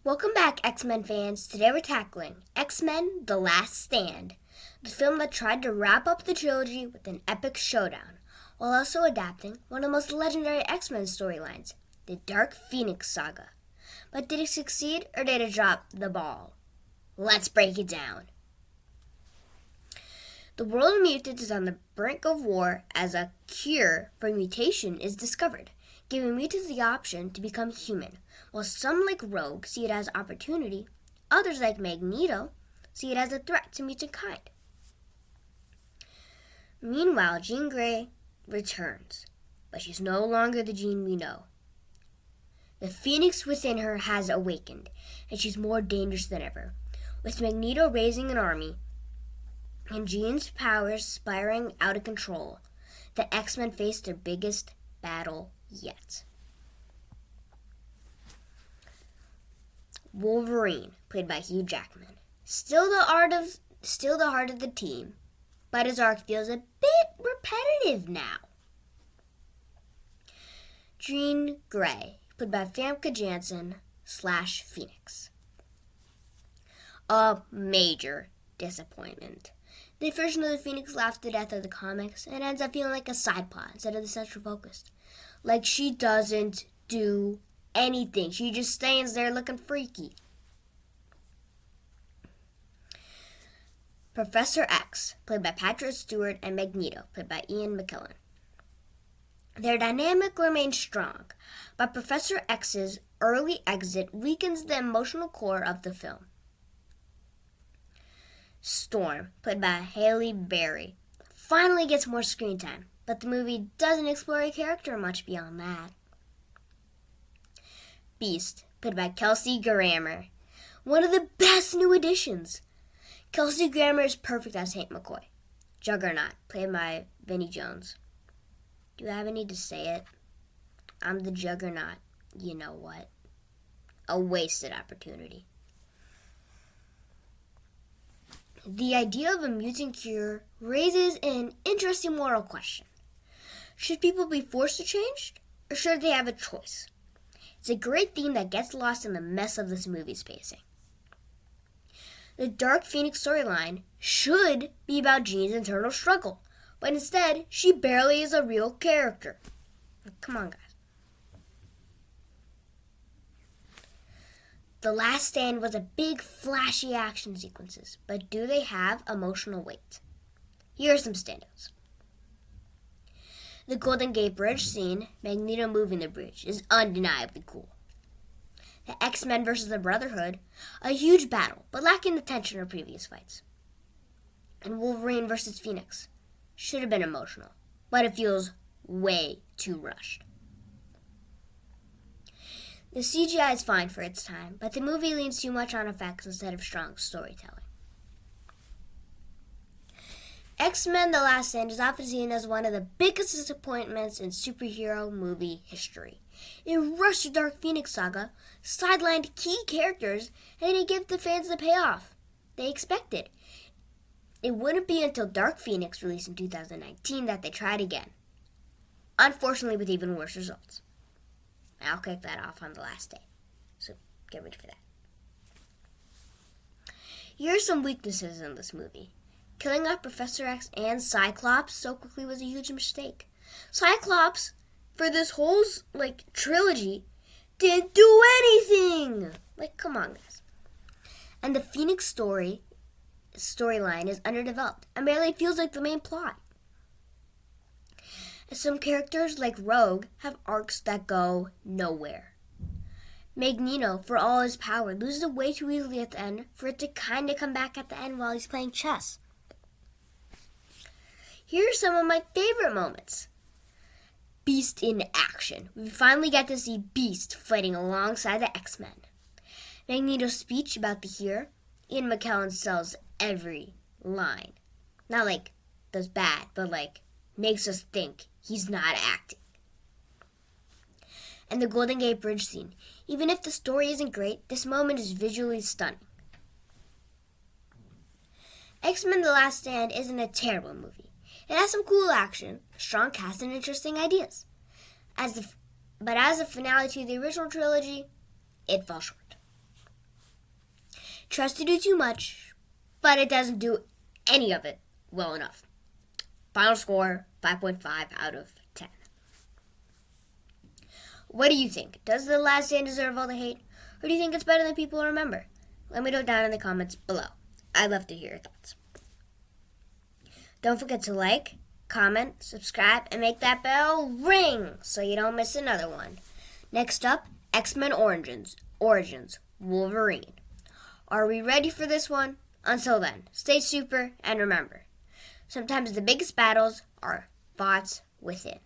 Welcome back, X-Men fans. Today we're tackling X-Men: The Last Stand, the film that tried to wrap up the trilogy with an epic showdown, while also adapting one of the most legendary X-Men storylines, the Dark Phoenix saga. But did it succeed, or did it drop the ball? Let's break it down. The world of mutants is on the brink of war as a cure for mutation is discovered, giving mutants the option to become human. While some, like Rogue, see it as opportunity, others, like Magneto, see it as a threat to mutant kind. Meanwhile, Jean Grey returns, but she's no longer the Jean we know. The Phoenix within her has awakened, and she's more dangerous than ever. With Magneto raising an army, and Jean's powers spiraling out of control, the X-Men face their biggest battle yet. Wolverine, played by Hugh Jackman, still the heart of the team, but his arc feels a bit repetitive now. Jean Grey, played by Famke Janssen / Phoenix. A major disappointment. The version of the Phoenix laughs to death of the comics and ends up feeling like a side plot instead of the central focus. Like she doesn't do anything. She just stands there looking freaky. Professor X, played by Patrick Stewart, and Magneto, played by Ian McKellen. Their dynamic remains strong, but Professor X's early exit weakens the emotional core of the film. Storm, played by Halle Berry, finally gets more screen time, but the movie doesn't explore a character much beyond that. Beast, played by Kelsey Grammer, one of the best new additions. Kelsey Grammer is perfect as Hank McCoy. Juggernaut, played by Vinnie Jones. Do I even need to say it? I'm the Juggernaut. You know what? A wasted opportunity. The idea of a mutant cure raises an interesting moral question. Should people be forced to change, or should they have a choice? It's a great theme that gets lost in the mess of this movie's pacing. The Dark Phoenix storyline should be about Jean's internal struggle, but instead, she barely is a real character. Come on, guys. The Last Stand was a big, flashy action sequences, but do they have emotional weight? Here are some standouts. The Golden Gate Bridge scene, Magneto moving the bridge, is undeniably cool. The X-Men versus the Brotherhood, a huge battle, but lacking the tension of previous fights. And Wolverine versus Phoenix should have been emotional, but it feels way too rushed. The CGI is fine for its time, but the movie leans too much on effects instead of strong storytelling. X-Men: The Last Stand is often seen as one of the biggest disappointments in superhero movie history. It rushed the Dark Phoenix saga, sidelined key characters, and didn't give the fans the payoff they expected. It wouldn't be until Dark Phoenix, released in 2019, that they tried again. Unfortunately, with even worse results. I'll kick that off on the last day, so get ready for that. Here are some weaknesses in this movie. Killing off Professor X and Cyclops so quickly was a huge mistake. Cyclops, for this whole trilogy, didn't do anything. Come on, guys. And the Phoenix storyline is underdeveloped and barely feels like the main plot. Some characters, like Rogue, have arcs that go nowhere. Magneto, for all his power, loses it way too easily at the end for it to kind of come back at the end while he's playing chess. Here are some of my favorite moments. Beast in action. We finally get to see Beast fighting alongside the X-Men. Magneto's speech about the here, Ian McKellen sells every line. Not does bad, but makes us think he's not acting. And the Golden Gate Bridge scene. Even if the story isn't great, this moment is visually stunning. X-Men: The Last Stand isn't a terrible movie. It has some cool action, a strong cast, and interesting ideas. But as a finale to the original trilogy, it fell short. tries to do too much, but it doesn't do any of it well enough. Final score, 5.5 out of 10. What do you think? Does The Last Stand deserve all the hate? Or do you think it's better than people remember? Let me know down in the comments below. I'd love to hear your thoughts. Don't forget to like, comment, subscribe, and make that bell ring so you don't miss another one. Next up, X-Men Origins, Wolverine. Are we ready for this one? Until then, stay super and remember, sometimes the biggest battles are fought within.